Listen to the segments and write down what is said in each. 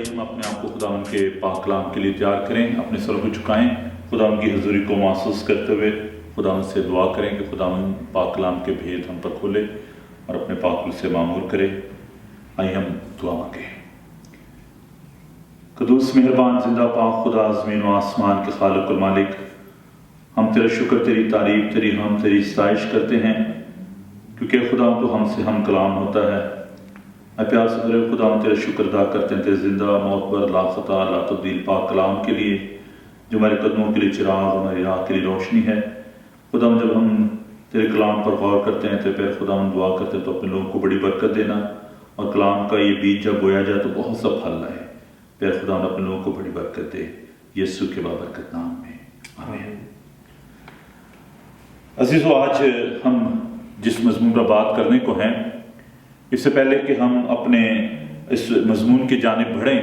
آئیے ہم اپنے آپ کو خداوند کے پاک کلام کے لیے تیار کریں، اپنے سر کو جھکائیں، خداوند کی حضوری کو محسوس کرتے ہوئے خداوند سے دعا کریں کہ خداوند پاک کلام کے بھید ہم پر کھولے اور اپنے پاک سے معمور کرے۔ آئیے ہم دعا مانگیں۔ قدوس مہربان زندہ پاک خدا، زمین و آسمان کے خالق و مالک، ہم تیرا شکر، تیری تعریف، تیری ہم تیری ستائش کرتے ہیں کیونکہ خدا تو ہم سے ہم کلام ہوتا ہے۔ اے پیار سے بھرے خدا، ہم تیرا شکر ادا کرتے ہیں تیرے زندہ معتبر لا خطا لا تبدیل پاک کلام کے لیے، جو ہمارے قدموں کے لیے چراغ، ہماری راہ کے لیے روشنی ہے۔ خدا جب ہم تیرے کلام پر غور کرتے ہیں تو پھر خدا ہم دعا کرتے ہیں تو اپنے لوگوں کو بڑی برکت دینا، اور کلام کا یہ بیج جب بویا جائے تو بہت سا پھل لائے۔ پھر خدا اپنے لوگوں کو بڑی برکت دے، یسوع کے بابرکت نام میں آمین۔ عزیزو، آج ہم جس مضمون پر بات کرنے کو ہیں، اس سے پہلے کہ ہم اپنے اس مضمون کی جانب بڑھیں،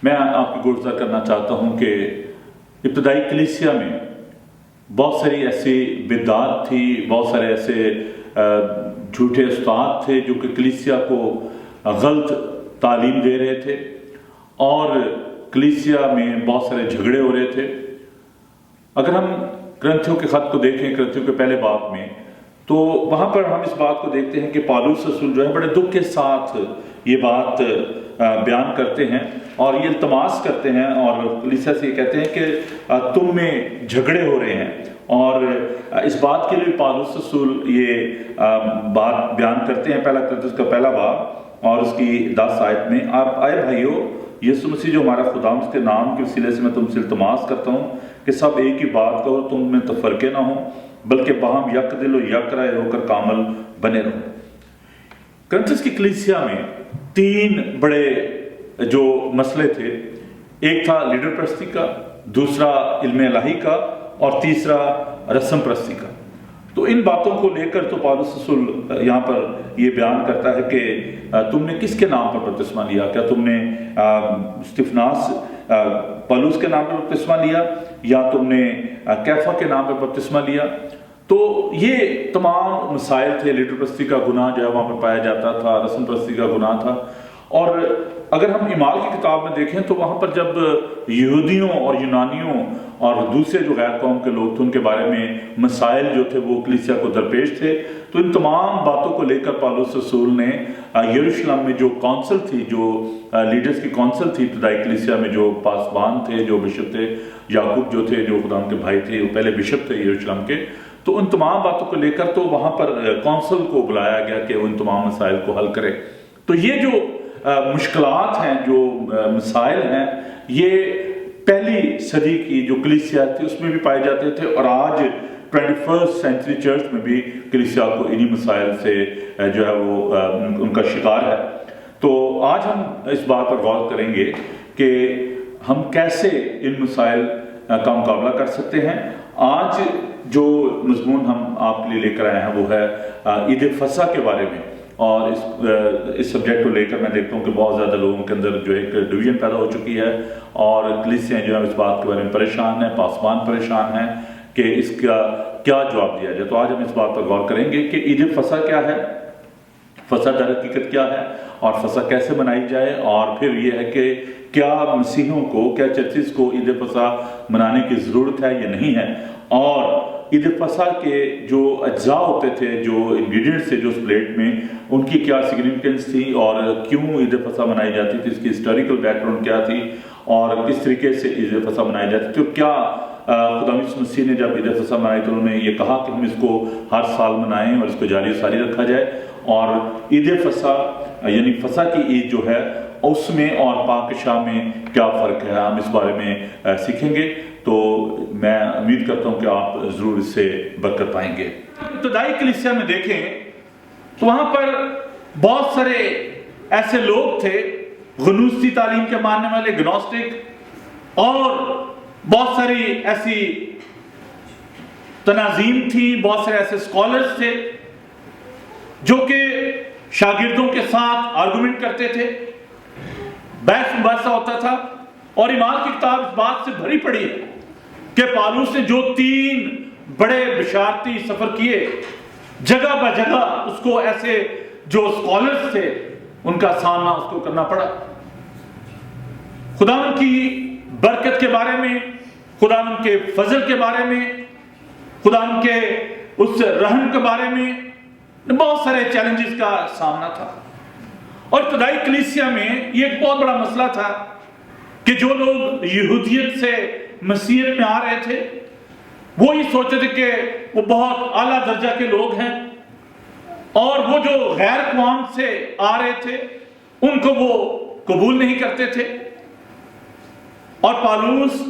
میں آپ کو گزارش کرنا چاہتا ہوں کہ ابتدائی کلیسیا میں بہت ساری ایسی بدعات تھی، بہت سارے ایسے جھوٹے استاد تھے جو کہ کلیسیا کو غلط تعلیم دے رہے تھے، اور کلیسیا میں بہت سارے جھگڑے ہو رہے تھے۔ اگر ہم کرنتھیوں کے خط کو دیکھیں، کرنتھیوں کے پہلے باب میں، تو وہاں پر ہم اس بات کو دیکھتے ہیں کہ پالوس رسول جو ہے بڑے دکھ کے ساتھ یہ بات بیان کرتے ہیں اور یہ التماس کرتے ہیں، اور کلیسیا سے یہ کہتے ہیں کہ تم میں جھگڑے ہو رہے ہیں، اور اس بات کے لیے پالوس رسول یہ بات بیان کرتے ہیں۔ پہلا کرنتھیوں کا پہلا باب اور اس کی 10 آیت میں، آپ آئے بھائیو، یسوع مسیح جو ہمارا خدا، اس کے نام کے وسیلے سے میں تم سے التماس کرتا ہوں کہ سب ایک ہی بات کہو، تم میں تفرقے نہ ہوں، بلکہ باہم یک دل و یک رائے ہو کر کامل بنے رہو۔ کرنتھس کی کلیسیا میں 3 بڑے جو مسئلے تھے، ایک تھا لیڈر پرستی کا، دوسرا علم الہی کا، اور تیسرا رسم پرستی کا۔ تو ان باتوں کو لے کر تو پالوس رسول یہاں پر یہ بیان کرتا ہے کہ تم نے کس کے نام پر بپتسمہ لیا؟ کیا تم نے استفناس پالوس کے نام پر بپتسمہ لیا، یا تم نے کیفا کے نام پر بپتسمہ لیا؟ تو یہ تمام مسائل تھے۔ لیڈر پرستی کا گناہ جو ہے وہاں پر پایا جاتا تھا، رسم پرستی کا گناہ تھا۔ اور اگر ہم اعمال کی کتاب میں دیکھیں تو وہاں پر جب یہودیوں اور یونانیوں اور دوسرے جو غیر قوم کے لوگ تھے، ان کے بارے میں مسائل جو تھے وہ کلیسیا کو درپیش تھے، تو ان تمام باتوں کو لے کر پالوس رسول نے یروشلم میں جو کونسل تھی، جو لیڈرز کی کونسل تھی ابتدائی کلیسیا میں، جو پاسبان تھے، جو بشپ تھے، یعقوب جو تھے، جو خدا کے بھائی تھے، وہ پہلے بشپ تھے یروشلم کے، تو ان تمام باتوں کو لے کر تو وہاں پر کونسل کو بلایا گیا کہ وہ ان تمام مسائل کو حل کرے۔ تو یہ جو مشکلات ہیں، جو مسائل ہیں، یہ پہلی صدی کی جو کلیسیا تھی اس میں بھی پائے جاتے تھے، اور آج 21st سینچری چرچ میں بھی کلیسیا کو انہی مسائل سے جو ہے وہ ان کا شکار ہے۔ تو آج ہم اس بات پر غور کریں گے کہ ہم کیسے ان مسائل کا مقابلہ کر سکتے ہیں۔ آج جو مضمون ہم آپ کے لیے لے کر آئے ہیں وہ ہے عید فصح کے بارے میں، اور اس سبجیکٹ کو لے کر میں دیکھتا ہوں کہ بہت زیادہ لوگوں کے اندر جو ایک ڈویژن پیدا ہو چکی ہے، اور کلیسیاں جو ہے اس بات کے بارے میں پریشان ہیں، پاسبان پریشان ہیں کہ اس کا کیا جواب دیا جائے۔ تو آج ہم اس بات پر غور کریں گے کہ عید فصح کیا ہے، فصح در حقیقت کیا ہے، اور فصح کیسے منائی جائے، اور پھر یہ ہے کہ کیا مسیحیوں کو، کیا چرچز کو عید فصح منانے کی ضرورت ہے یا نہیں ہے، اور عید فصح کے جو اجزاء ہوتے تھے، جو انگریڈینٹس تھے جو اس پلیٹ میں، ان کی کیا سگنیفیکنس تھی، اور کیوں عید فصح منائی جاتی تھی، اس کی ہسٹوریکل بیک گراؤنڈ کیا تھی، اور کس طریقے سے عید فصح منائی جاتی تھی۔ تو کیا خدا یسوع مسیح نے جب عید فصح منائی تو انہوں نے یہ کہا کہ ہم اس کو ہر سال منائیں اور اس کو جاری ساری رکھا جائے، اور عید فصح یعنی فصح کی عید جو ہے اس میں اور پاک شاہ میں کیا فرق ہے، ہم اس بارے میں سیکھیں گے۔ تو میں امید کرتا ہوں کہ آپ ضرور اس سے برکت پائیں گے۔ ابتدائی کلیسیا میں دیکھیں تو وہاں پر بہت سارے ایسے لوگ تھے، غنوصی تعلیم کے ماننے والے، گنوسٹک، اور بہت ساری ایسی تناظیم تھی، بہت سارے ایسے اسکالرز تھے جو کہ شاگردوں کے ساتھ آرگومنٹ کرتے تھے، بحث مباحثہ ہوتا تھا، اور اعمال کی کتاب اس بات سے بھری پڑی ہے کہ پالوس نے جو 3 بڑے بشارتی سفر کیے، جگہ بہ جگہ اس کو ایسے جو اسکالرز تھے ان کا سامنا اس کو کرنا پڑا۔ خداوند کی برکت کے بارے میں، خداوند کے فضل کے بارے میں، خداوند کے اس رحم کے بارے میں بہت سارے چیلنجز کا سامنا تھا۔ اور ابتدائی کلیسیا میں یہ ایک بہت بڑا مسئلہ تھا کہ جو لوگ یہودیت سے مسیحیت میں آ رہے تھے وہ یہ سوچتے تھے کہ وہ بہت اعلیٰ درجہ کے لوگ ہیں، اور وہ جو غیر اقوام سے آ رہے تھے ان کو وہ قبول نہیں کرتے تھے۔ اور پالوس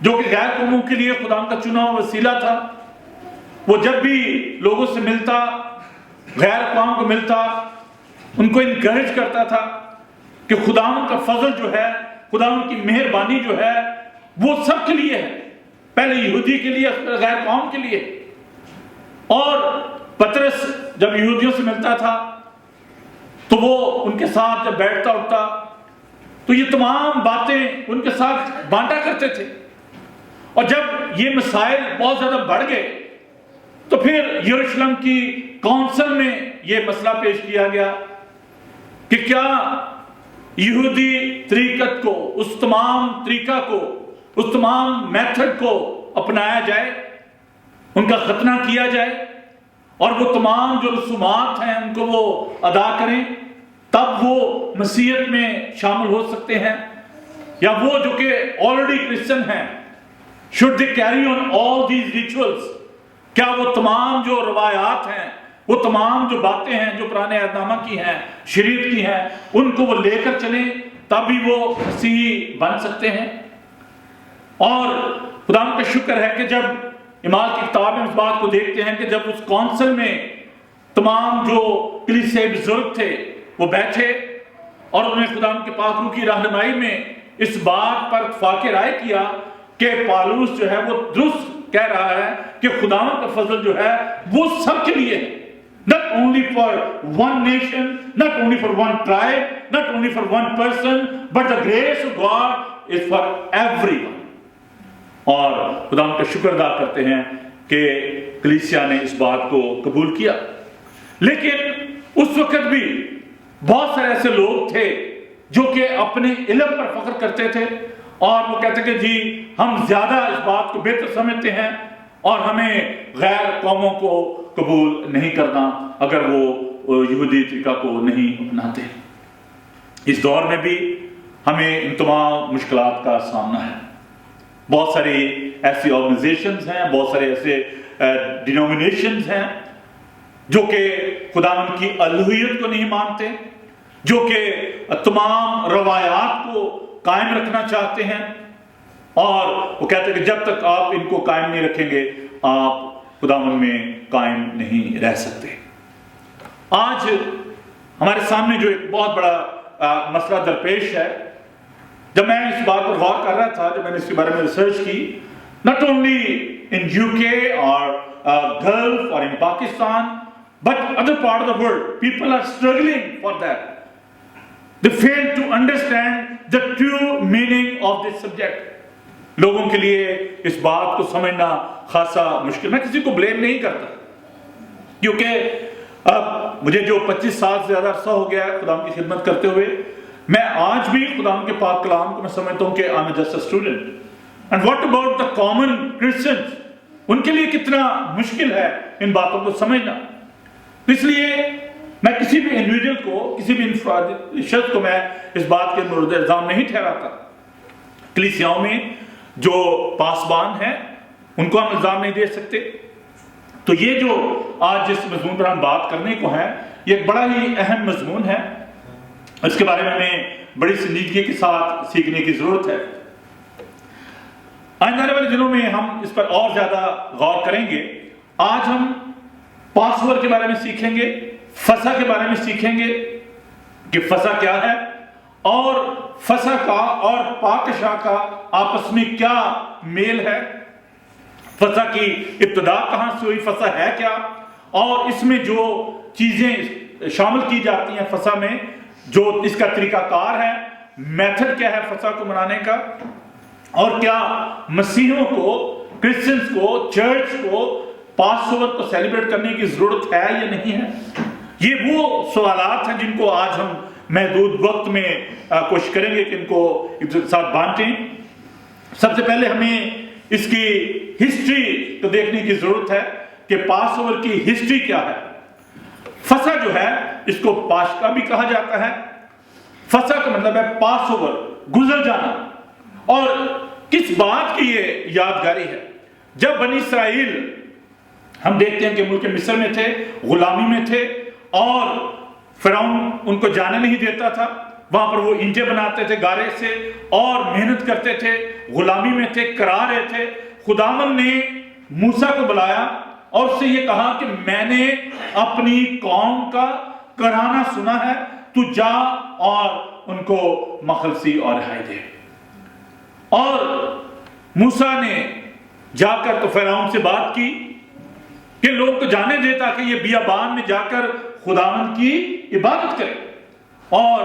جو کہ غیر قوموں کے لیے خدا کا چنا ہوا وسیلہ تھا، وہ جب بھی لوگوں سے ملتا، غیر اقوام کو ملتا، ان کو انکریج کرتا تھا کہ خداوند کا فضل جو ہے، خداوند کی مہربانی جو ہے وہ سب کے لیے ہے، پہلے یہودی کے لیے، غیر قوم کے لیے۔ اور پطرس جب یہودیوں سے ملتا تھا تو وہ ان کے ساتھ جب بیٹھتا اٹھتا تو یہ تمام باتیں ان کے ساتھ بانٹا کرتے تھے۔ اور جب یہ مسائل بہت زیادہ بڑھ گئے تو پھر یروشلم کی کونسل میں یہ مسئلہ پیش کیا گیا کہ کیا یہودی طریقت کو، اس تمام طریقہ کو، اس تمام میتھڈ کو اپنایا جائے، ان کا ختنہ کیا جائے اور وہ تمام جو رسومات ہیں ان کو وہ ادا کریں، تب وہ مسیحیت میں شامل ہو سکتے ہیں، یا وہ جو کہ آلریڈی کرسچن ہیں should they carry on all these rituals؟ کیا وہ تمام جو روایات ہیں، وہ تمام جو باتیں ہیں جو پرانے عہد نامہ کی ہیں، شریعت کی ہیں، ان کو وہ لے کر چلیں تبھی وہ مسیحی بن سکتے ہیں؟ اور خدا کا شکر ہے کہ جب اعمال کی کتاب میں اس بات کو دیکھتے ہیں کہ جب اس کونسل میں تمام جو کلیسیائی بزرگ تھے وہ بیٹھے اور انہوں نے خدا کے پاک روح کی رہنمائی میں اس بات پر اتفاق رائے کیا کہ پالوس جو ہے وہ درست کہہ رہا ہے کہ خداوند کا فضل جو ہے وہ سب کے لیے ہے، not only for one nation, not only for one tribe, not only for one person, but the grace of God is for everyone۔ اور خداوند کا شکر ادا کرتے ہیں کہ کلیسیا نے اس بات کو قبول کیا۔ لیکن اس وقت بھی بہت سارے ایسے لوگ تھے جو کہ اپنے علم پر فخر کرتے تھے اور وہ کہتے کہ جی ہم زیادہ اس بات کو بہتر سمجھتے ہیں اور ہمیں غیر قوموں کو قبول نہیں کرنا اگر وہ یہودی طریقہ کو نہیں اپناتے۔ اس دور میں بھی ہمیں ان تمام مشکلات کا سامنا ہے۔ بہت ساری ایسی آرگنائزیشنز ہیں، بہت سارے ایسے ڈینومینیشنز ہیں جو کہ خداوند کی الوہیت کو نہیں مانتے، جو کہ تمام روایات کو قائم رکھنا چاہتے ہیں، اور وہ کہتے ہیں کہ جب تک آپ ان کو قائم نہیں رکھیں گے آپ خداوند میں قائم نہیں رہ سکتے۔ آج ہمارے سامنے جو ایک بہت بڑا مسئلہ درپیش ہے، جب میں اس بات پر غور کر رہا تھا، جب میں نے اس کے بارے میں ریسرچ کی، not only in UK or Gulf or in Pakistan but other part of the world, people are struggling for that. They fail to understand the true meaning of this subject۔ لوگوں کے لیے اس بات کو سمجھنا خاصا مشکل۔ میں کسی کو بلیم نہیں کرتا، کیونکہ اب مجھے جو 25 سال سے زیادہ عرصہ ہو گیا ہے خدا کی خدمت کرتے ہوئے، میں آج بھی خدا کے پاک کلام کو میں سمجھتا ہوں کہ I'm just a student۔ And what about the common Christians؟ ان کے لیے کتنا مشکل ہے ان باتوں کو سمجھنا۔ اس لیے میں کسی بھی انڈیویجول کو، کسی بھی شخص کو میں اس بات کے مورد الزام نہیں ٹھہراتا۔ کلیسیاؤں میں جو پاسبان ہیں ان کو ہم الزام نہیں دے سکتے۔ تو یہ جو آج جس مضمون پر ہم بات کرنے کو ہیں یہ ایک بڑا ہی اہم مضمون ہے، اس کے بارے میں ہمیں بڑی سنجیدگی کے ساتھ سیکھنے کی ضرورت ہے۔ آئندہ آنے والے دنوں میں ہم اس پر اور زیادہ غور کریں گے۔ آج ہم پاسور کے بارے میں سیکھیں گے، فسح کے بارے میں سیکھیں گے کہ فسح کیا ہے اور فسح کا اور پاکشاہ کا آپس میں کیا میل ہے، فسح کی ابتدا کہاں سے ہوئی، فسح ہے کیا، اور اس میں جو چیزیں شامل کی جاتی ہیں فسح میں، جو اس کا طریقہ کار ہے، میتھڈ کیا ہے فسح کو منانے کا، اور کیا مسیحیوں کو، کرسچنز کو، چرچ کو پاسور کو سیلیبریٹ کرنے کی ضرورت ہے یا نہیں ہے۔ یہ وہ سوالات ہیں جن کو آج ہم محدود وقت میں کوشش کریں گے کہ ان کو ایک دوسرے کے ساتھ بانٹیں۔ سب سے پہلے ہمیں اس کی ہسٹری کو دیکھنے کی ضرورت ہے کہ پاس اوور کی ہسٹری کیا ہے۔ فسح جو ہے اس کو پاشکا بھی کہا جاتا ہے۔ فسح کا مطلب ہے پاس اوور، گزر جانا۔ اور کس بات کی یہ یادگاری ہے؟ جب بنی اسرائیل، ہم دیکھتے ہیں کہ ملک مصر میں تھے، غلامی میں تھے، اور فرعون ان کو جانے نہیں دیتا تھا، وہاں پر وہ اینٹیں بناتے تھے گارے سے اور محنت کرتے تھے، غلامی میں تھے، کرا رہے تھے۔ خداوند نے موسیٰ کو بلایا اور اس سے یہ کہا کہ میں نے اپنی قوم کا کرانا سنا ہے، تو جا اور ان کو مخلصی اور رہائی دے۔ اور موسیٰ نے جا کر تو فرعون سے بات کی کہ لوگ کو جانے دے تاکہ یہ بیابان میں جا کر خداوند کی عبادت کرے، اور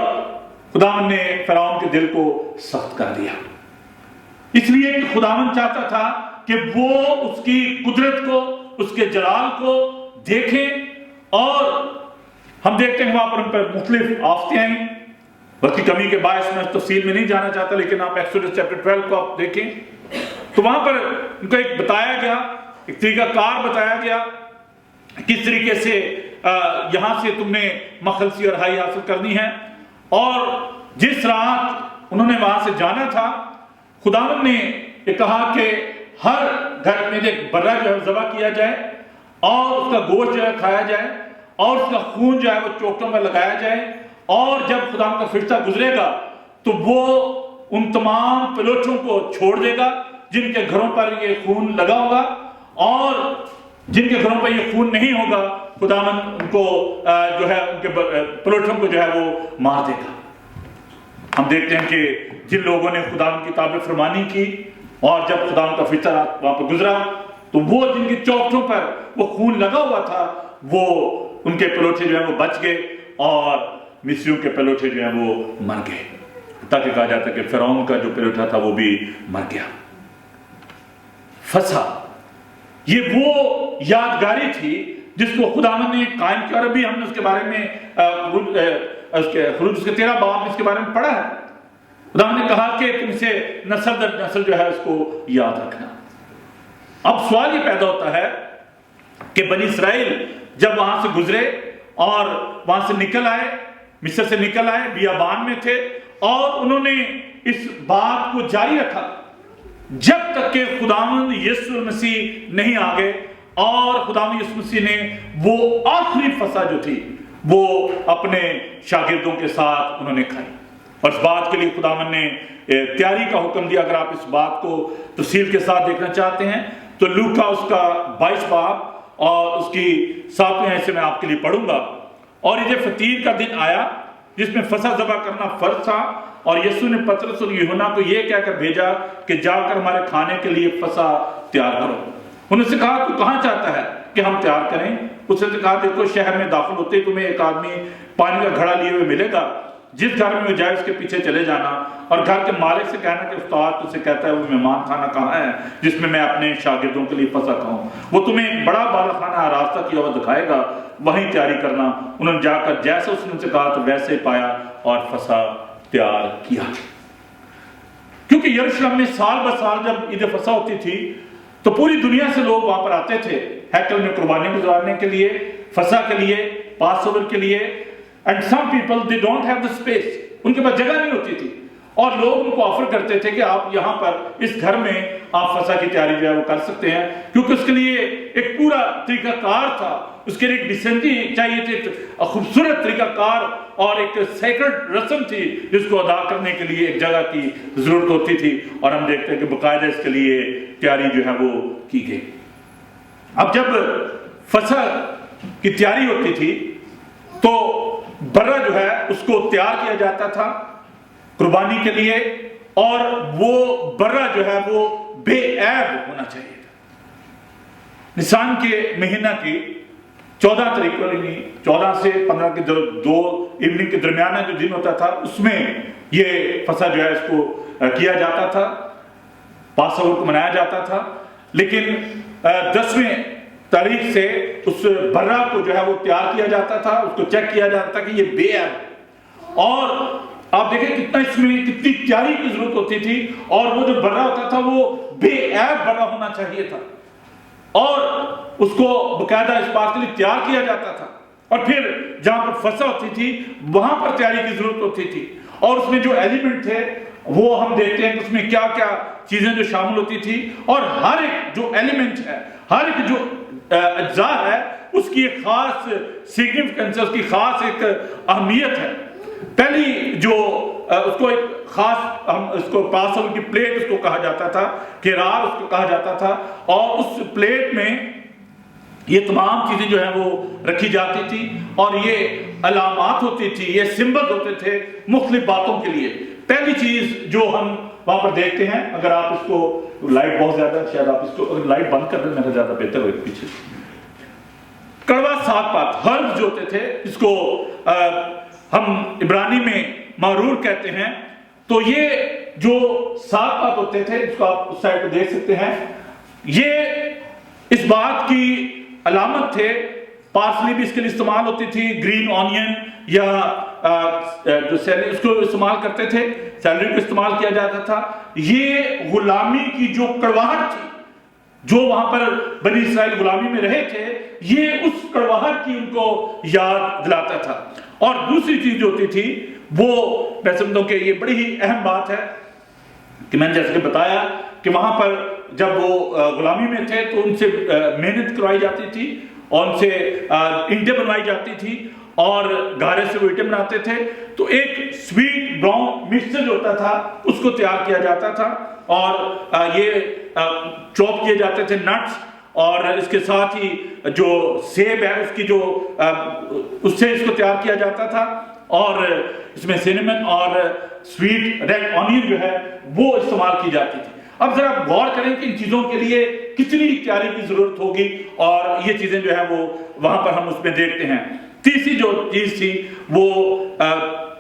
خداوند نے فرعون کے دل کو سخت کر دیا، اس لیے کہ خداوند چاہتا تھا کہ وہ اس کی قدرت کو، اس کے جلال کو دیکھیں۔ اور ہم دیکھتے ہیں وہاں پر ان پر مختلف آفتیں آئیں، وقت کی کمی کے باعث میں تفصیل میں نہیں جانا چاہتا، لیکن آپ ایکسوڈس چیپٹر 12 کو آپ دیکھیں تو وہاں پر ان کو ایک بتایا گیا، ایک طریقہ کار بتایا گیا، کس طریقے سے یہاں سے تم نے مخلصی اور رہائی حاصل کرنی ہے۔ اور جس رات انہوں نے وہاں سے جانا تھا، خداوند نے یہ کہا کہ ہر گھر میں ایک برہ جو ہے ذبح کیا جائے، اور اس کا گوشت جو ہے کھایا جائے، اور اس کا خون جو ہے وہ چوکٹوں پر لگایا جائے، اور جب خداوند کا فرشتہ گزرے گا تو وہ ان تمام پلوٹوں کو چھوڑ دے گا جن کے گھروں پر یہ خون لگا ہوگا، اور جن کے گھروں پر یہ خون نہیں ہوگا خداوند ان کو جو ہے ان کے پلوٹوں کو جو ہے وہ مار دے گا۔ ہم دیکھتے ہیں کہ جن لوگوں نے خداوند کی تابع فرمانی کی، اور جب خداوند کا فرشتہ وہاں پر گزرا تو وہ جن کی چوکٹوں پر وہ خون لگا ہوا تھا، وہ ان کے پلوٹے جو ہیں وہ بچ گئے، اور مصریوں کے پلوٹے جو ہیں وہ مر گئے، تاکہ کہا جاتا ہے کہ فرعون کا جو پلوٹا تھا وہ بھی مر گیا۔ فسح یہ وہ یادگاری تھی جس کو خداوند نے قائم کیا، اور ابھی ہم نے اس کے بارے میں خروج اس کے 13 باب میں اس کے بارے میں پڑھا ہے۔ خداوند نے کہا کہ تم سے نسل در نسل جو ہے اس کو یاد رکھنا۔ اب سوال یہ پیدا ہوتا ہے کہ بنی اسرائیل جب وہاں سے گزرے اور وہاں سے نکل آئے، مصر سے نکل آئے، بیابان میں تھے، اور انہوں نے اس بات کو جاری رکھا جب تک کہ خداوند یسوع مسیح نہیں آگے، اور خداوند یسوع مسیح نے وہ آخری فسح جو تھی وہ اپنے شاگردوں کے ساتھ انہوں نے کھائی۔ اور اس بات کے لیے خداوند نے تیاری کا حکم دیا۔ اگر آپ اس بات کو تفصیل کے ساتھ دیکھنا چاہتے ہیں تو لوکا اس کا 22 باب اور اس کی 7ویں آیت سے میں آپ کے لیے پڑھوں گا۔ اور یہ فطیر کا دن آیا جس میں فسح ذبح کرنا فرض تھا، اور یسوع نے پطرس اور یوحنا کو یہ کہہ کر بھیجا کہ جا کر ہمارے کھانے کے لیے فسح تیار کرو۔ انہوں نے کہا تو کہاں چاہتا ہے کہ ہم تیار کریں؟ اس نے کہا دیکھو شہر میں داخل ہوتے ہی تمہیں ایک آدمی پانی کا گھڑا لیے ہوئے ملے گا، جس گھر میں وہ جائے اس کے پیچھے چلے جانا، اور گھر کے مالک سے کہنا کہ استاد تجھ سے کہتا ہے وہ مہمان خانہ کہاں ہے جس میں میں اپنے شاگردوں کے لیے فسح کھاؤں، وہ تمہیں ایک بڑا بالا خانہ راستہ کیا ہوا دکھائے گا، وہیں تیاری کرنا۔ انہوں نے جا کر جیسے اس نے ان سے کہا تو ویسے پایا اور فسح تیار کیا۔ کیونکہ یروشلم میں سال بہ سال جب عید فسح ہوتی تھی تو پوری دنیا سے لوگ وہاں پر آتے تھے ہیکل میں قربانی گزارنے کے لیے، فسح کے لیے، پاس اوور کے لیے۔ And some people they don't have the space، ان کے پاس جگہ نہیں ہوتی تھی، اور لوگ ان کو آفر کرتے تھے کہ آپ یہاں پر اس گھر میں آپ فسح کی تیاری جو ہے وہ کر سکتے ہیں، کیونکہ اس کے لیے ایک پورا طریقہ کار تھا، اس کے لیے ایک ڈیسنٹی چاہیے تھی، ایک خوبصورت طریقہ کار اور ایک سیکرڈ رسم تھی جس کو ادا کرنے کے لیے ایک جگہ کی ضرورت ہوتی تھی، اور ہم دیکھتے ہیں کہ باقاعدہ اس کے لیے تیاری جو ہے وہ کی گئی۔ اب جب فسح کی تیاری ہوتی تھی تو برہ جو ہے اس کو تیار کیا جاتا تھا قربانی کے لیے، اور وہ برہ جو ہے وہ بے عیب ہونا چاہیے تھا۔ نسان کے مہینہ کی 14 تاریخ کو، 14 سے 15 کے 2 ایوننگ کے درمیانہ جو دن ہوتا تھا اس میں یہ فسح جو ہے اس کو کیا جاتا تھا، پاس اوور کو منایا جاتا تھا۔ لیکن 10ویں تاریخ سے اس برہ کو جو ہے وہ تیار کیا جاتا تھا، اس کو چیک کیا جاتا تھا کہ یہ بے عیب، اور آپ دیکھیں کتنا اس میں کتنی تیاری کی ضرورت ہوتی تھی، اور وہ جو برا ہوتا تھا وہ بے عیب برا ہونا چاہیے تھا، اور اس کو باقاعدہ اس بات کے لیے تیار کیا جاتا تھا، اور پھر جہاں پر فصل ہوتی تھی وہاں پر تیاری کی ضرورت ہوتی تھی، اور اس میں جو ایلیمنٹ تھے وہ ہم دیکھتے ہیں کہ اس میں کیا کیا چیزیں جو شامل ہوتی تھی، اور ہر ایک جو ایلیمنٹ ہے، ہر ایک جو اجزاء ہے، اس کی ایک خاص سگنیفیکنس ہے، اس کی خاص ایک اہمیت ہے۔ پہلی جو اس کو ایک خاص ہم اس کو پاسل کی پلیٹ اس کو کہا جاتا تھا، کرار اس کو کہا جاتا تھا، اور اس پلیٹ میں یہ تمام چیزیں جو ہیں وہ رکھی جاتی تھی، اور یہ علامات ہوتی تھی، یہ سمبل ہوتے تھے مختلف باتوں کے لیے۔ پہلی چیز جو ہم وہاں پر دیکھتے ہیں، اگر آپ اس کو لائٹ بہت زیادہ شاید آپ اس کو اگر لائٹ بند کر دیں میرا زیادہ بہتر ہوگا پیچھے، کڑوا سات پات حرف جو ہوتے تھے، اس کو ہم عبرانی میں معرور کہتے ہیں، تو یہ جو سات پات ہوتے تھے، اس کو آپ اس سائڈ پہ دیکھ سکتے ہیں، یہ اس بات کی علامت تھے۔ پارسلی بھی اس کے لیے استعمال ہوتی تھی، گرین آنین یا جو سیلری اس کو استعمال کرتے تھے، سیلری کو استعمال کیا جاتا تھا۔ یہ غلامی کی جو کڑواہٹ تھی، جو وہاں پر بنی اسرائیل غلامی میں رہے تھے، یہ اس کڑواہٹ کی ان کو یاد دلاتا تھا۔ اور دوسری چیز جو ہوتی تھی وہ میں سمجھتا ہوں کہ یہ بڑی ہی اہم بات ہے کہ میں نے جیسے کہ بتایا کہ وہاں پر جب وہ غلامی میں تھے تو ان سے محنت کروائی جاتی تھی، اور ان سے اینٹیں بنوائی جاتی تھی، اور گارے سے وہ اینٹیں بناتے تھے، تو ایک سویٹ براؤن مکسچر جو ہوتا تھا اس کو تیار کیا جاتا تھا، اور یہ چوپ کیے جاتے تھے نٹس، اور اس کے ساتھ ہی جو سیب ہے اس کی جو اس سے اس کو تیار کیا جاتا تھا، اور اس میں سینمن اور سویٹ ریڈ آنین جو ہے وہ استعمال کی جاتی تھی۔ اب ذرا غور کریں کہ ان چیزوں کے لیے کتنی تیاری کی ضرورت ہوگی، اور یہ چیزیں جو ہیں وہ وہاں پر ہم اس میں دیکھتے ہیں۔ تیسری جو چیز تھی وہ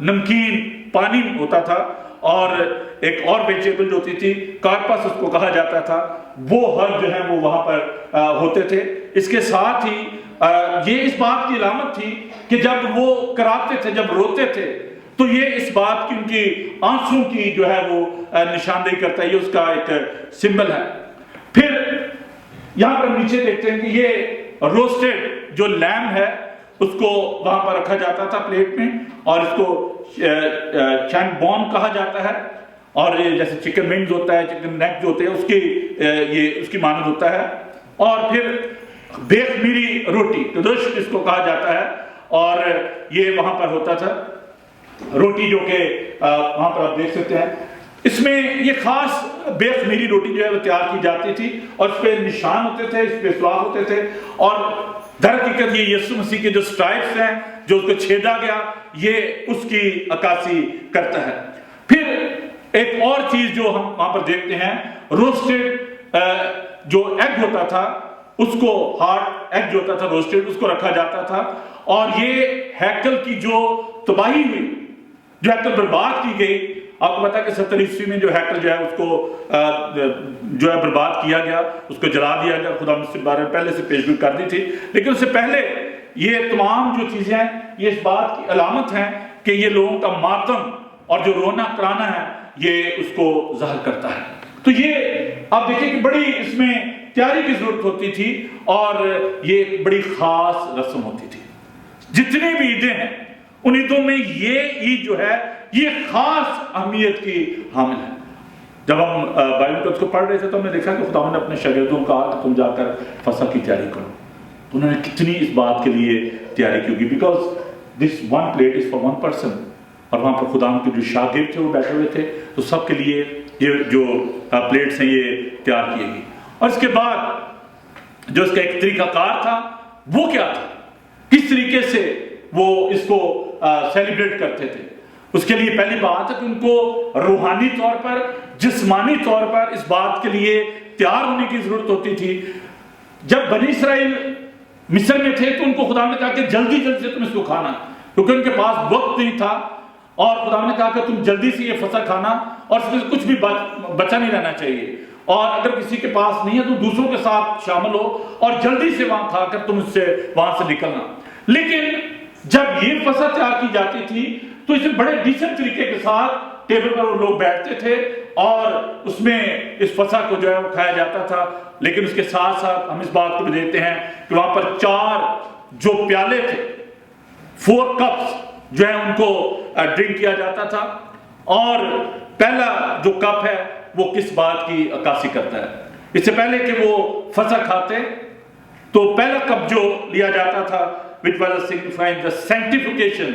نمکین پانی ہوتا تھا، اور ایک اور ویجیبل جو ہوتی تھی کارپس اس کو کہا جاتا تھا، وہ ہر جو ہے وہ وہاں پر ہوتے تھے۔ اس کے ساتھ ہی یہ اس بات کی علامت تھی کہ جب وہ کراتے تھے، جب روتے تھے، تو یہ اس بات کی ان کی آنسوں کی جو ہے وہ نشاندہی کرتا ہے، یہ اس کا ایک سمبل ہے۔ پھر یہاں پر نیچے دیکھتے ہیں کہ یہ روسٹڈ جو لیم ہے اس کو وہاں پر رکھا جاتا تھا پلیٹ میں، اور اس کو چین بون کہا جاتا ہے، اور جیسے چکن ونگز ہوتا ہے، چکن نیک جو ہوتے ہیں اس کی یہ اس کی مانند ہوتا ہے۔ اور پھر بے خمیری روٹی قدش اس کو کہا جاتا ہے، اور یہ وہاں پر ہوتا تھا روٹی جو کہ وہاں پر آپ دیکھ سکتے ہیں۔ اس میں یہ خاص بے خمیری روٹی جو ہے وہ تیار کی جاتی تھی، اور اس پہ نشان ہوتے تھے، اس پہ سراغ ہوتے تھے، اور در حقیقت یہ یسوع مسیح کے جو سٹرائپس ہیں جو اس کو چھیدا گیا، یہ اس کی عکاسی کرتا ہے۔ پھر ایک اور چیز جو ہم وہاں پر دیکھتے ہیں، روسٹڈ جو ایگ ہوتا تھا، اس کو ہارڈ ایگ جو ہوتا تھا روسٹڈ، اس کو رکھا جاتا تھا، اور یہ ہیکل کی جو تباہی ہوئی، جو ہیکل برباد کی گئی، آپ کو پتا ہے کہ 70 عیسوی میں جو ہیکل جو ہے اس کو جو ہے برباد کیا گیا، اس کو جلا دیا گیا، خدا نے اس کے بارے میں پہلے سے پیشگوئی کر دی تھی، لیکن اس سے پہلے یہ تمام جو چیزیں ہیں یہ اس بات کی علامت ہیں کہ یہ لوگوں کا ماتم اور جو رونا کرانا ہے یہ اس کو ظاہر کرتا ہے۔ تو یہ آپ دیکھیں کہ بڑی اس میں تیاری کی ضرورت ہوتی تھی، اور یہ ایک بڑی خاص رسم ہوتی تھی۔ جتنی بھی عیدیں ہیں ان عیدوں میں یہ عید جو ہے یہ خاص اہمیت کی حامل ہے۔ جب ہم بائبل کو اس کو پڑھ رہے تھے تو ہم نے دیکھا کہ خدا نے اپنے شاگردوں کو کہا کہ تم جا کر فصح کی تیاری کرو، تو انہوں نے کتنی اس بات کے لیے تیاری کی ہوگی، because this one plate is for one person, اور وہاں پر خدا کے جو شاگرد تھے وہ بیٹھے ہوئے تھے، تو سب کے لیے یہ جو پلیٹس ہیں یہ تیار کی گئی۔ اور اس کے بعد جو اس کا ایک طریقہ کار تھا وہ کیا تھا، کس طریقے سے وہ اس کو سیلیبریٹ کرتے تھے۔ اس کے لیے پہلی بات ہے کہ ان کو روحانی طور پر، جسمانی طور پر اس بات کے لیے تیار ہونے کی ضرورت ہوتی تھی۔ جب بنی اسرائیل مصر میں تھے تو ان کو خدا نے کہا کہ جلدی جلدی سے تم اس کو کھانا، کیونکہ ان کے پاس وقت نہیں تھا، اور خدا نے کہا کہ تم جلدی سے یہ فصح کھانا، اور اس میں کچھ بھی بچا نہیں رہنا چاہیے، اور اگر کسی کے پاس نہیں ہے تو دوسروں کے ساتھ شامل ہو اور جلدی سے وہاں کھا کر تم اس سے وہاں سے نکلنا۔ لیکن جب یہ فصح تیار کی جاتی تھی تو اسے بڑے ڈیسنٹ طریقے کے ساتھ ٹیبل پر وہ لوگ بیٹھتے تھے اور اس میں اس فسح کو جو ہے وہ کھایا جاتا تھا. لیکن اس کے ساتھ ساتھ ہم اس بات کو بھی دیکھتے ہیں کہ وہاں پر 4 جو پیالے تھے 4 کپس جو ہے ان کو ڈرنک کیا جاتا تھا. اور پہلا جو کپ ہے وہ کس بات کی عکاسی کرتا ہے؟ اس سے پہلے کہ وہ فسح کھاتے تو پہلا کپ جو لیا جاتا تھا which was signifying the sanctification,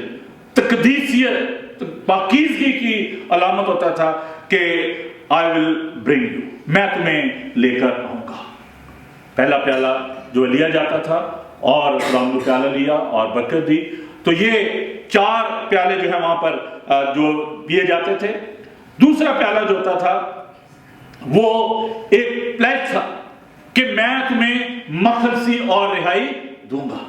تقدیسیت پاکیزگی کی علامت ہوتا تھا کہ I will bring you, میں تمہیں لے کر آؤں گا. پہلا پیالہ جو لیا جاتا تھا اور خداوند نے پیالہ لیا اور برکت دی. تو یہ 4 پیالے جو ہیں وہاں پر جو پیے جاتے تھے. دوسرا پیالہ جو ہوتا تھا وہ ایک پلیج تھا کہ میں تمہیں مخلصی اور رہائی دوں گا.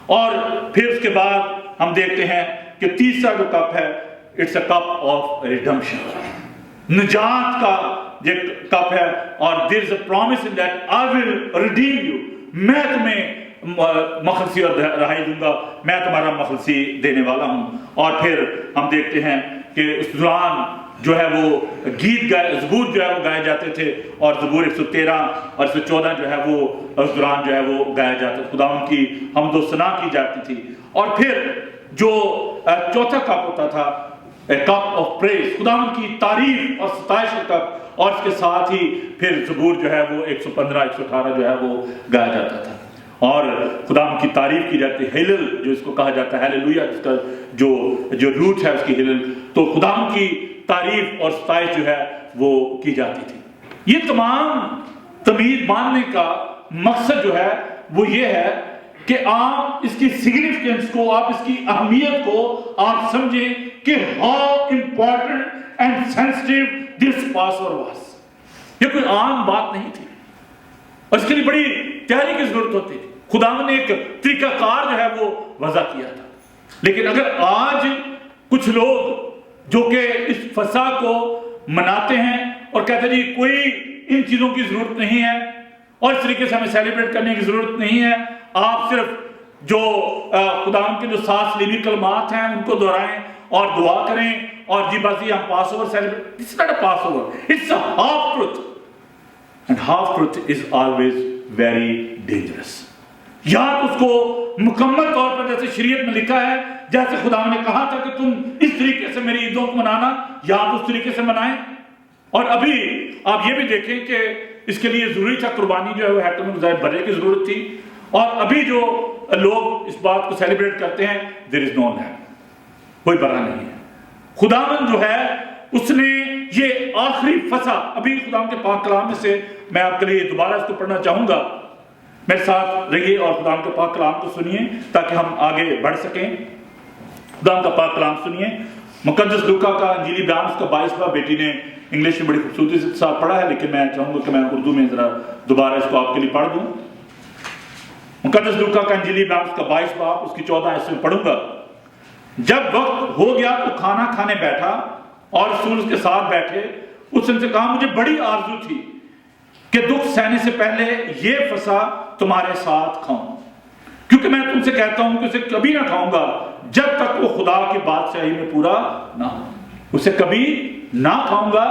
اور پھر اس کے بعد ہم دیکھتے ہیں کہ تیسرا جو کپ ہے it's a cup of redemption, نجات کا یہ کپ ہے. اور there is a promise in that I will redeem you, میں تمہیں مخلصی اور رہائی دوں گا, میں تمہارا مخلصی دینے والا ہوں. اور پھر ہم دیکھتے ہیں کہ اس دوران جو ہے وہ گیت گائے, زبور جو ہے وہ گائے جاتے تھے, اور زبور 113 اور 114 جو ہے وہ اس دوران جو ہے وہ گایا جاتا تھا, خداوند کی حمد و ثنا کی جاتی تھی. اور پھر جو چوتھا کپ ہوتا تھا کپ آف پریز, خداوند کی تعریف اور ستائش کا کپ. اور اس کے ساتھ ہی پھر زبور جو ہے وہ 115 118 جو ہے وہ گایا جاتا تھا اور خداوند کی تعریف کی جاتی ہے. ہیلل جو اس کو کہا جاتا ہے, ہیلیلویا جس کا جو روٹ ہے اس کی ہیلل, تو خداوند کی تعریف اور ستائش جو ہے وہ کی جاتی تھی. یہ تمام تمید ماننے کا مقصد جو ہے وہ یہ ہے کہ آپ اس کی سگنیفیکنس کو, آپ اس کی اہمیت کو آپ سمجھیں کہ how important and sensitive this Passover was. یہ کوئی عام بات نہیں تھی اور اس کے لیے بڑی تیاری کی ضرورت ہوتی تھی. خداوند نے ایک طریقہ کار جو ہے وہ وضع کیا تھا. لیکن اگر آج کچھ لوگ جو کہ اس فسح کو مناتے ہیں اور کہتے ہیں جی کوئی ان چیزوں کی ضرورت نہیں ہے اور اس طریقے سے ہمیں سیلیبریٹ کرنے کی ضرورت نہیں ہے, آپ صرف جو خداوند کے جو 7 صلیبی کلمات ہیں ان کو دہرائیں اور دعا کریں اور جی بس یہ ہم Passover celebrate. It's not a Passover, it's a half truth, and half truth is always very dangerous. یا تو اس کو مکمل طور پر جیسے شریعت میں لکھا ہے, جیسے خدا نے کہا تھا کہ تم اس طریقے سے میری عیدوں کو منانا, یا آپ اس طریقے سے منائیں. اور ابھی آپ یہ بھی دیکھیں کہ اس کے لیے ضروری تھا قربانی جو ہے وہ ہیکل میں ظاہر برے کی ضرورت تھی. اور ابھی جو لوگ اس بات کو سیلیبریٹ کرتے ہیں there is no lamb, کوئی برا نہیں ہے. خداوند جو ہے اس نے یہ آخری فسح, ابھی خداوند کے پاک کلام میں سے میں آپ کے لیے دوبارہ اس کو پڑھنا چاہوں گا, میرے ساتھ رہیے اور خداوند کے پاک کلام کو سنیے تاکہ ہم آگے بڑھ سکیں. خداوند کا پاک کلام سنیے, مقدس لوکا کا انجیلی بیان اس کا 22واں, بیٹی نے انگلش میں بڑی خوبصورتی سے ساتھ پڑھا ہے, لیکن میں چاہوں گا کہ میں اردو میں ذرا دوبارہ اس کو آپ کے لیے پڑھ دوں. مقدس لوکا کا انجیلی بیان اس کا 22واں, اس کی 14 آیت میں پڑھوں گا. جب وقت ہو گیا تو کھانا کھانے بیٹھا اور رسول اس کے ساتھ بیٹھے. اس نے کہا مجھے بڑی آرزو تھی کہ دکھ سہنے سے پہلے یہ فسح تمہارے ساتھ کھاؤں, کیونکہ میں تم سے کہتا ہوں کہ اسے کبھی نہ کھاؤں گا جب تک وہ خدا کی بادشاہی میں پورا نہ ہو. اسے کبھی نہ کھاؤں گا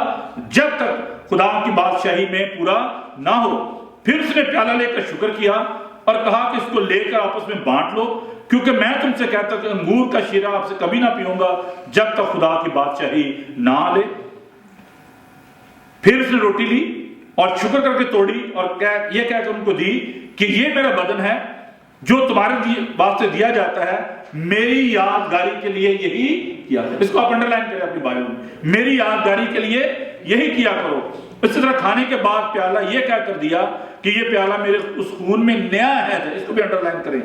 جب تک خدا کی بادشاہی میں پورا نہ ہو. پھر اس نے پیالہ لے کر شکر کیا اور کہا کہ اس کو لے کر آپس میں بانٹ لو, کیونکہ میں تم سے کہتا ہوں کہ انگور کا شیرہ آپ سے کبھی نہ پیوں گا جب تک خدا کی بادشاہی نہ آ لے. پھر اس نے روٹی لی اور شکر کر کے توڑی اور یہ کہہ کر ان کو دی کہ یہ میرا بدن ہے جو تمہارے واسطے دیا جاتا ہے, میری یادگاری کے لیے یہی کیا کرو. اس کو آپ انڈر لائن کریں اپنی بائبل میں, میری یادگاری کے لیے یہی کیا کرو. اسی طرح کھانے کے بعد پیالہ یہ کہہ کر دیا کہ یہ پیالہ میرے اس خون میں نیا عہد ہے. اس کو بھی انڈر لائن کریں,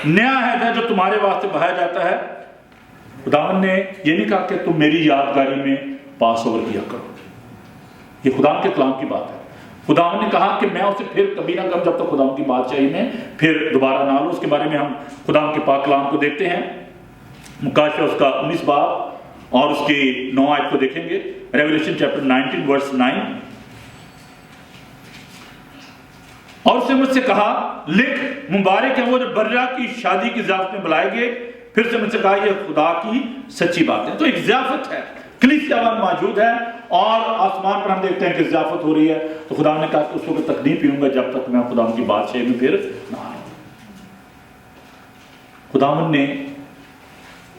نیا عہد ہے جو تمہارے واسطے بہایا جاتا ہے. خداوند نے یہ نہیں کہا کہ تم میری یادگاری میں پاس اوور کیا کرو, یہ خداوند کے کلام کی بات ہے. خداوند نے کہا کہ میں اسے پھر کبھی نہ کروں جب تک خداوند کی بادشاہی میں پھر دوبارہ نہ لوں. اس کے بارے میں ہم خداوند کے پاک کلام کو دیکھتے ہیں. مکاشفہ اس کا 19 باب اور اس کی 9 آیت کو دیکھیں گے. ریویلیشن چیپٹر 19 ورس 9. اور اس نے مجھ سے کہا لکھ, مبارک ہے وہ جو برا کی شادی کی ضیافت میں بلائے گئے. پھر سے مجھ سے کہا یہ خدا کی سچی بات ہے. تو ایک ضیافت ہے, کلیسیا موجود ہے اور آسمان پر ہم دیکھتے ہیں کہ ضیافت ہو رہی ہے. تو خدا نے کہا کہ اس وقت تک نہیں پیوں گا جب تک میں خدا کی بادشاہی میں پھر نہ آؤں. خداوند نے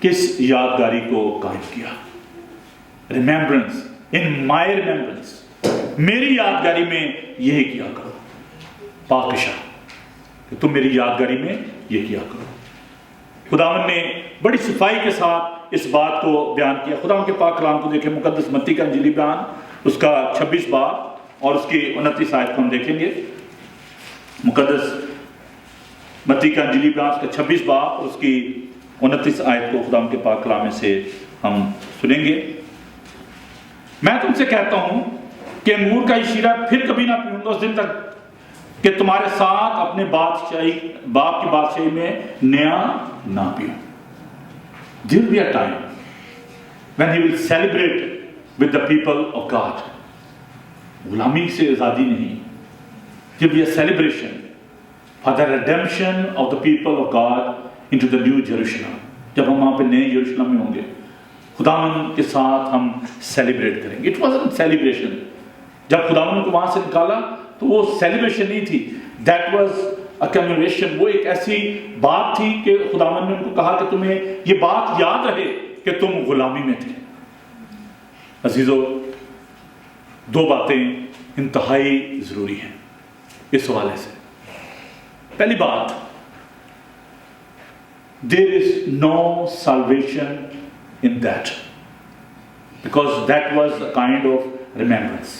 کس یادگاری کو قائم کیا؟ ریمیمبرنس, ان مائی ریمیمبرنس, میری یادگاری میں یہ کیا کرو. پاکشاہ کہ تم میری یادگاری میں یہ کیا کرو. خداوند نے بڑی صفائی کے ساتھ اس بات کو بیان کیا. خداوند کے پاک کلام کو دیکھیں, مقدس متی کا انجیلی بیان اس کا 26 باب اور اس کی 29 آیت کو ہم دیکھیں گے. مقدس متی کا انجیلی بیان اس کا 26 باب اور اس کی 29 آیت کو خداوند کے پاک کلام میں سے ہم سنیں گے. میں تم سے کہتا ہوں کہ انگور کا یہ شیرہ پھر کبھی نہ پیوں گا اس دن تک کہ تمہارے ساتھ اپنے باپ کی بادشاہی میں نیا نہ پیوں. There will be a time when he will celebrate with the people of God. غلامی سے آزادی نہیں. There will be a celebration for the redemption of the people of God into the new Jerusalem. جب ہم وہاں پہ نئے یروشلم میں ہوں گے, خداوند کے ساتھ ہم سیلیبریٹ کریں گے. It wasn't celebration. جب خداوند کو وہاں سے نکالا تو وہ سیلیبریشن نہیں تھی. That was a commemoration. وہ ایک ایسی بات تھی کہ خداوند نے ان کو کہا کہ تمہیں یہ بات یاد رہے کہ تم غلامی میں تھے. عزیزو, دو باتیں انتہائی ضروری ہیں اس حوالے سے. پہلی بات, there is no salvation in that because that was a kind of remembrance.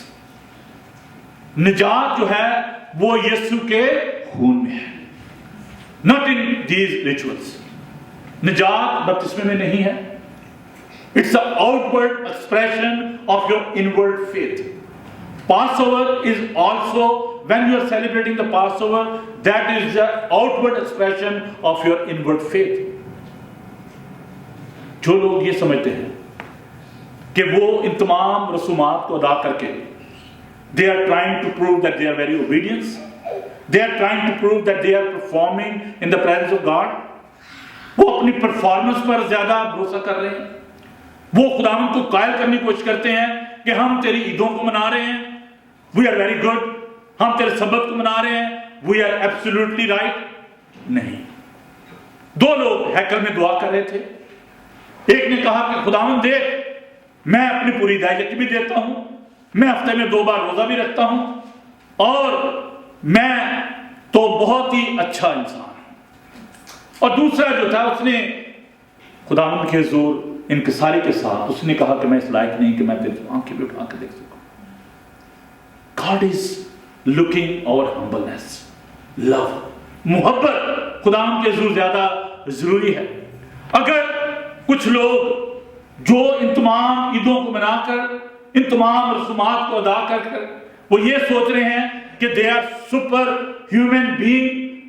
نجات جو ہے وہ یسوع کے خون میں ہے, not in these rituals. نجات بپتسمے میں نہیں ہے. It's an outward expression of your inward faith. Passover is also, when you are celebrating the Passover, that is the outward expression of your inward faith. جو لوگ یہ سمجھتے ہیں کہ وہ ان تمام رسومات کو ادا کر کے they are trying to prove that they are very obedient, they are trying to prove that they are performing in the presence of God, وہ اپنی پرفارمنس پر زیادہ بھروسہ کر رہے ہیں. وہ خداوند کو قائل کرنے کی کوشش کرتے ہیں کہ ہم تیری عیدوں کو منا رہے ہیں, we are very good, ہم تیرے سبت کو منا رہے ہیں, we are absolutely right. نہیں. دو لوگ ہیکل میں دعا کر رہے تھے. ایک نے کہا کہ خداوند دیکھ, میں اپنی پوری ادائیگی بھی دیتا ہوں, میں ہفتے میں 2 بار روزہ بھی رکھتا ہوں, اور میں تو بہت ہی اچھا انسان ہوں. اور دوسرا جو تھا اس نے خداوند کے حضور انکساری کے ساتھ اس نے کہا کہ میں اس لائق نہیں کہ میں تیری آنکھیں بھی اٹھا کے دیکھ سکوں. God is looking our humbleness, love, محبت خداوند کے حضور زیادہ ضروری ہے. اگر کچھ لوگ جو ان تمام عیدوں کو منا کر, ان تمام رسومات کو ادا کر وہ یہ سوچ رہے ہیں کہ they are super human being,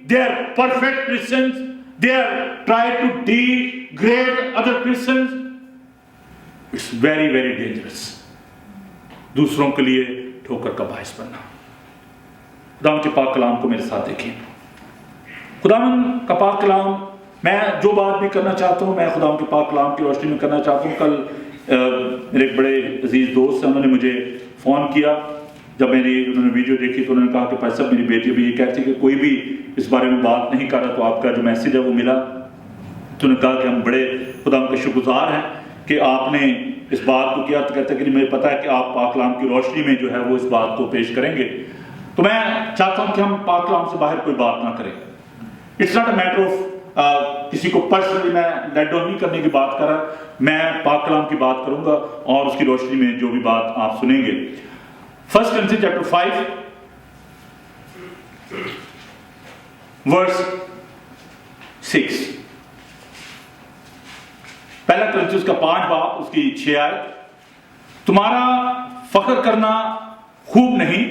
they are perfect Christians, they are trying to degrade other Christians, it's very very dangerous. دوسروں کے لیے ٹھوکر کا باعث بننا. خداوند کے پاک کلام کو میرے ساتھ دیکھیں. خداوند کا پاک کلام, میں جو بات بھی کرنا چاہتا ہوں میں خداوند کے پاک کلام کی روشنی میں کرنا چاہتا ہوں. کل میرے ایک بڑے عزیز دوست ہیں, انہوں نے مجھے فون کیا جب انہوں نے ویڈیو دیکھی تو انہوں نے کہا کہ بھائی صاحب میری بیٹی بھی یہ کہتی کہ کوئی بھی اس بارے میں بات نہیں کر رہا, تو آپ کا جو میسیج ہے وہ ملا. تو انہوں نے کہا کہ ہم بڑے خدا کے شکر گزار ہیں کہ آپ نے اس بات کو کیا. تو کہتے ہیں کہ مجھے پتا ہے کہ آپ پاک کلام کی روشنی میں جو ہے وہ اس بات کو پیش کریں گے. تو میں چاہتا ہوں کہ ہم پاک کلام سے باہر کوئی بات نہ کریں. It's not a matter of کسی کو پرسنلی میں لیٹ ڈاؤن نہیں کرنے کی بات کر رہا, میں پاک کلام کی بات کروں گا اور اس کی روشنی میں جو بھی بات آپ سنیں گے. 1 Corinthians chapter 5 verse 6. پہلا کرنتھیوس کا 5 باب اس کی 6 آیت. تمہارا فخر کرنا خوب نہیں,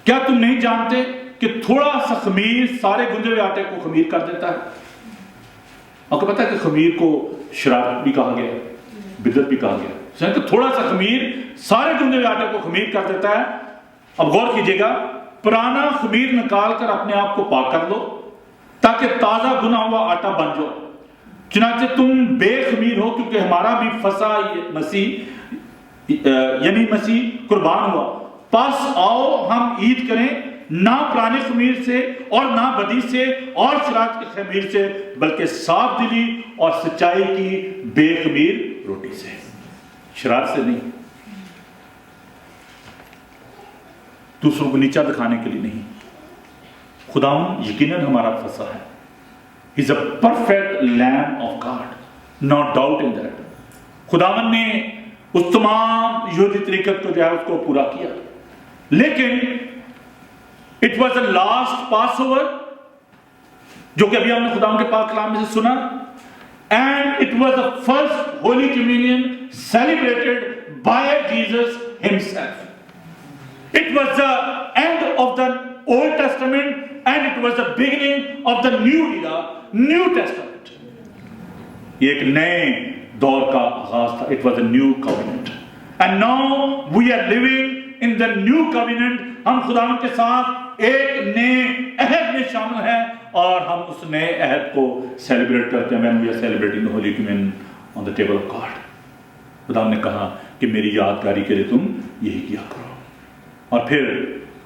کیا تم نہیں جانتے کہ تھوڑا سا خمیر سارے گندے ہوئے آٹے کو خمیر کر دیتا ہے. آپ کو پتا ہے کہ خمیر کو شرارت بھی کہا گیا, بدعت بھی کہا گیا, کہ تھوڑا سا خمیر سارے گندے ہوئے آٹے کو خمیر کر دیتا ہے. اب غور کیجئے گا, پرانا خمیر نکال کر اپنے آپ کو پاک کر لو تاکہ تازہ گنا ہوا آٹا بن جاؤ. چنانچہ تم بے خمیر ہو کیونکہ ہمارا بھی فسا مسیح یعنی مسیح قربان ہوا. پس آؤ ہم عید کریں نہ پرانے خمیر سے اور نہ بدی سے اور شرارت کے خمیر سے بلکہ صاف دلی اور سچائی کی بے خمیر روٹی سے. شرارت سے نہیں، دوسروں کو نیچا دکھانے کے لیے نہیں. خداوند یقیناً ہمارا فصح ہے. He is a perfect Lamb of God. No doubt in that. خداوند نے اس تمام یہودی طریقت کو جو ہے اس کو پورا کیا. لیکن it was the last Passover جو کہ ابھی ہم نے خداوند کے پاک کلام میں سے سنا. And it was the first Holy Communion celebrated by Jesus himself. It was the end of the Old Testament and it was the beginning of the new era, New Testament. یہ ایک نئے دور کا آغاز تھا. It was a new covenant. And now we are living in the new covenant. ہم خداوند کے ساتھ ایک نئے عہد میں شامل ہیں اور ہم اس نئے عہد کو سیلیبریٹ کرتے ہیں. When we are celebrating the Holy Communion on the table of God. خداوند نے کہا کہ میری یادگاری کے لیے تم یہی کیا کرو. اور پھر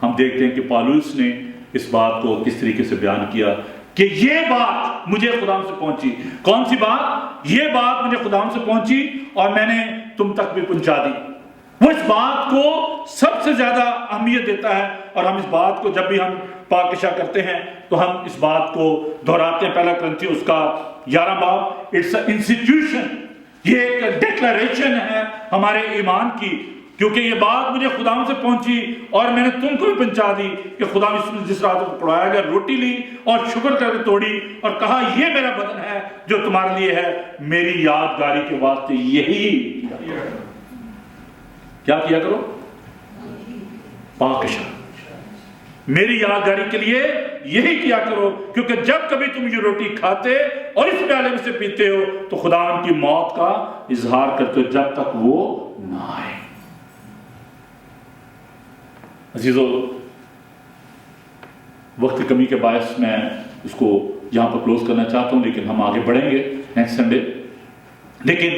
ہم دیکھتے ہیں کہ پالوس نے اس بات کو کس طریقے سے بیان کیا کہ یہ بات مجھے خداوند سے پہنچی. کون سی بات؟ یہ بات مجھے خداوند سے پہنچی اور میں نے تم تک بھی پہنچا دی. وہ اس بات کو سب سے زیادہ اہمیت دیتا ہے اور ہم اس بات کو جب بھی ہم پاکشا کرتے ہیں تو ہم اس بات کو دہراتے ہیں. پہلا کرنتھیوں اس کا 11 باب. It's a institution. یہ ایک ڈیکلریشن ہے ہمارے ایمان کی کیونکہ یہ بات مجھے خداوند سے پہنچی اور میں نے تم کو بھی پہنچا دی کہ خداوند جس رات کو پڑھایا گیا روٹی لی اور شکر کر کے توڑی اور کہا یہ میرا بدن ہے جو تمہارے لیے ہے. میری یادگاری کے واسطے یہی کیا کیا کرو؟ پاکشا. میری یادگاری کے لیے یہی کیا کرو کیونکہ جب کبھی تم یہ روٹی کھاتے اور اس پیالے میں سے پیتے ہو تو خداوند کی موت کا اظہار کرتے ہو جب تک وہ نہ آئے. عزیزو، وقت کی کمی کے باعث میں اس کو یہاں پر کلوز کرنا چاہتا ہوں لیکن ہم آگے بڑھیں گے نیکسٹ سنڈے. لیکن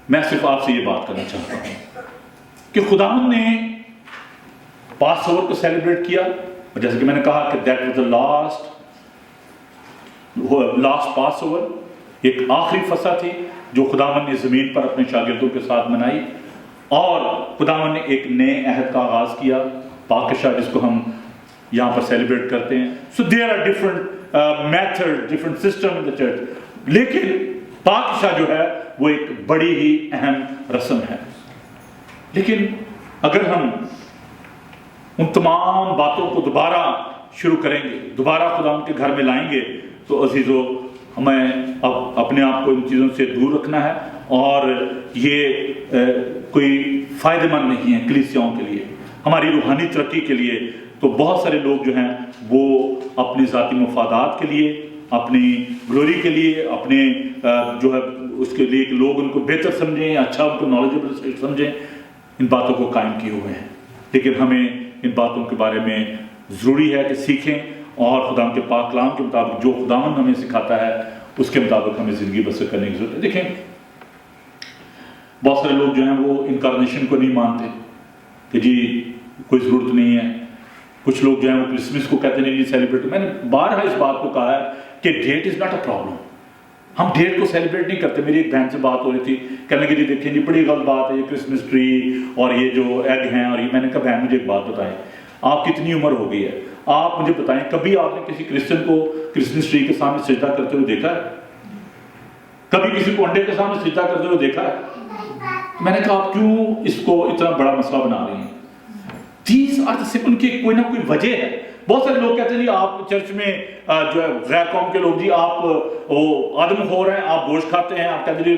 میں صرف آپ سے یہ بات کرنا چاہتا ہوں کہ خداوند نے پاس اوور کو سیلیبریٹ کیا اور جیسے کہ میں نے کہا کہ that was the last pass over. ایک آخری فصح تھی جو خداوند نے زمین پر اپنے شاگردوں کے ساتھ منائی اور خداوند نے ایک نئے عہد کا آغاز کیا پاکشا جس کو ہم یہاں پر سیلیبریٹ کرتے ہیں. So there are different method different system in the church. لیکن پاکشا جو ہے وہ ایک بڑی ہی اہم رسم ہے. لیکن اگر ہم ان تمام باتوں کو دوبارہ شروع کریں گے، دوبارہ خداوند کے گھر میں لائیں گے تو عزیزو ہمیں اب اپنے آپ کو ان چیزوں سے دور رکھنا ہے اور یہ کوئی فائدہ مند نہیں ہے کلیسیاؤں کے لیے، ہماری روحانی ترقی کے لیے. تو بہت سارے لوگ جو ہیں وہ اپنے ذاتی مفادات کے لیے، اپنی گلوری کے لیے، اپنے جو ہے اس کے لیے کہ لوگ ان کو بہتر سمجھیں، اچھا ان کو نالجبل سمجھیں، ان باتوں کو قائم کیے ہوئے ہیں. لیکن ہمیں ان باتوں کے بارے میں ضروری ہے کہ سیکھیں اور خداوند کے پاک کلام کے مطابق جو خداوند ہمیں سکھاتا ہے اس کے مطابق ہمیں زندگی بسر کرنے کی ضرورت ہے. دیکھیں بہت سارے لوگ جو ہیں وہ انکارنیشن کو نہیں مانتے کہ جی کوئی ضرورت نہیں ہے. کچھ لوگ جو ہیں وہ کرسمس کو کہتے نہیں سیلیبریٹ. میں نے بارہا اس بات کو کہا ہے کہ that is not a problem. ہم ڈیٹ کو سیلیبریٹ نہیں کرتے. میری ایک بہن سے بات ہو رہی تھی، کہنے لگی جی دیکھیں جی بڑی غلط بات ہے یہ کرسمس ٹری اور یہ جو ایگ ہیں اور یہ. میں نے کہا بہن مجھے ایک بات بتائیں، آپ کتنی عمر ہو گئی ہے؟ آپ مجھے بتائیں کبھی آپ نے کسی کرسچن کو کرسمس ٹری کے سامنے سجدہ کرتے ہوئے دیکھا ہے؟ کبھی کسی کو انڈے کے سامنے سجدہ کرتے ہوئے دیکھا ہے؟ میں نے کہا آپ کیوں اس کو اتنا بڑا مسئلہ بنا رہی ہیں؟ چیز ان کی کوئی نہ کوئی وجہ ہے. بہت سارے لوگ کہتے ہیں جی آپ چرچ میں جو ہے غیر قوم کے لوگ جی آپ آدم ہو رہے ہیں، آپ گوشت کھاتے ہیں، آپ کہتے ہیں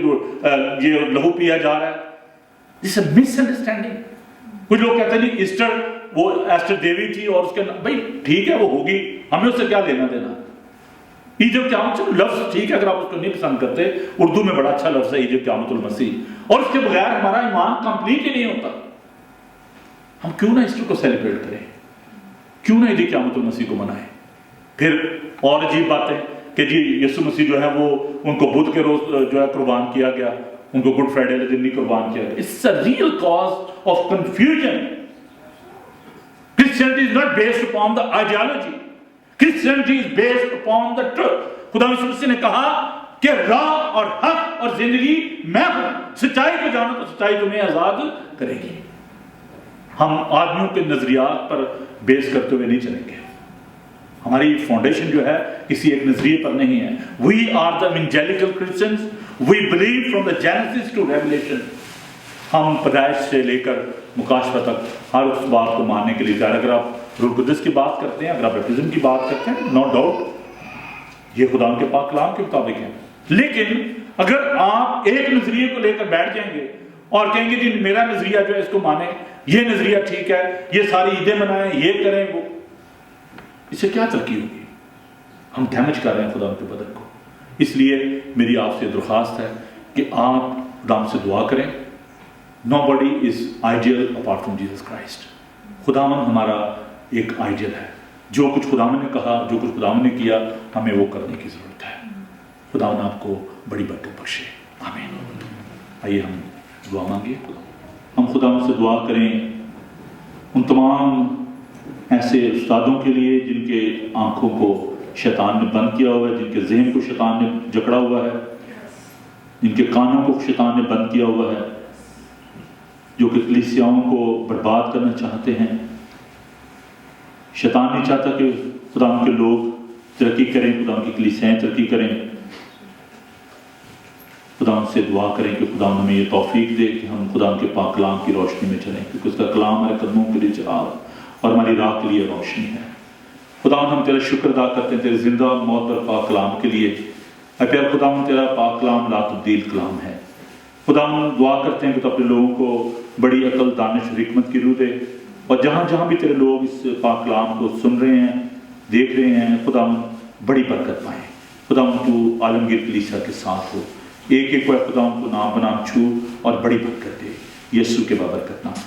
یہ لہو پیا جا رہا ہے. دس اے مس انڈرسٹینڈنگ. کچھ لوگ کہتے ہیں جی ایسٹر وہ ایسٹر دیوی تھی اور اس کے بھائی ٹھیک ہے وہ ہوگی، ہمیں اس سے کیا لینا دینا. ایجب قیامت لفظ ٹھیک ہے اگر آپ اس کو نہیں پسند کرتے، اردو میں بڑا اچھا لفظ ہے ایجب قیامت المسیح، اور اس کے بغیر ہمارا ایمان کمپلیٹ ہی نہیں ہوتا. ہم کیوں نہ ایسٹر کو سیلیبریٹ کریں، کیوں نہ عید قیامت المسیح کو منائیں. پھر اور عجیب بات ہے کہ جی یسوع مسیح جو ہے وہ ان کو بدھ کے روز جو ہے قربان کیا گیا, ان کو گڈ فرائیڈے کے دن نہیں قربان کیا گیا. It's a real cause of confusion. Christianity is not based upon the ideology. Christianity is based upon the truth. خدا مسیح نے کہا کہ راہ اور حق اور زندگی میں ہوں, سچائی کو جانو تو سچائی تمہیں آزاد کرے گی. ہم آدمیوں کے نظریات پر بیس کرتے ہوئے نہیں چلیں گے. ہماری فاؤنڈیشن جو ہے کسی ایک نظریے پر نہیں ہے. We are the evangelical Christians. We believe from the Genesis to Revelation. ہم پیدائش سے لے کر مکاشفہ تک ہر اس بات کو ماننے کے لیے تیار. اگر آپ روح القدس کی بات کرتے ہیں, اگر آپ بیپٹزم کی بات کرتے ہیں, نو ڈاؤٹ یہ خدا کے پاک کلام کے مطابق ہے. لیکن اگر آپ ایک نظریے کو لے کر بیٹھ جائیں گے اور کہیں گے جی میرا نظریہ جو ہے اس کو مانیں, یہ نظریہ ٹھیک ہے, یہ ساری عیدیں منائیں, یہ کریں, وہ, اس سے کیا ترقی ہوگی؟ ہم ڈیمیج کر رہے ہیں خدا کے بدن کو. اس لیے میری آپ سے درخواست ہے کہ آپ خدا سے دعا کریں. Nobody is ideal apart from Jesus Christ. خداوند ہمارا ایک آئیڈیل ہے. جو کچھ خداوند نے کہا, جو کچھ خداوند نے کیا, ہمیں وہ کرنے کی ضرورت ہے. خداوند آپ کو بڑی برکت بخشے. آمین. آئیے ہم دعا مانگیے. ہم خداوند سے دعا کریں ان تمام ایسے استادوں کے لیے جن کے آنکھوں کو شیطان نے بند کیا ہوا ہے, جن کے ذہن کو شیطان نے جکڑا ہوا ہے, جن کے کانوں کو شیطان نے بند کیا ہوا ہے, جو کہ کلیسیاؤں کو برباد کرنا چاہتے ہیں. شیطان نہیں چاہتا کہ خدا کے لوگ ترقی کریں, خدا کی کلیسیاں ترقی کریں. خدا سے دعا کریں کہ خدا ہمیں یہ توفیق دے کہ ہم خدا کے پاک کلام کی روشنی میں چلیں, کیونکہ اس کا کلام ہمارے قدموں کے لیے چراغ اور ہماری راہ کے لیے روشنی ہے. خدا ہم تیرا شکر ادا کرتے ہیں تیرے زندہ موت اور پاک کلام کے لیے. اے پیار خدا ہم تیرا پاک کلام لا تبدیل کلام ہے. خدا ہم دعا کرتے ہیں کہ تو اپنے لوگوں کو بڑی عقل, دانش اور حکمت کی روح دے, اور جہاں جہاں بھی تیرے لوگ اس پاک کلام کو سن رہے ہیں, دیکھ رہے ہیں, خدا ہم بڑی برکت پائیں. خدا ہم تو عالمگیر کلیسیا کے ساتھ ہو, ایک ایک کو خدا ہم کو نام بنام چھو اور بڑی برکت دے. یسوع کے بابرکت نام.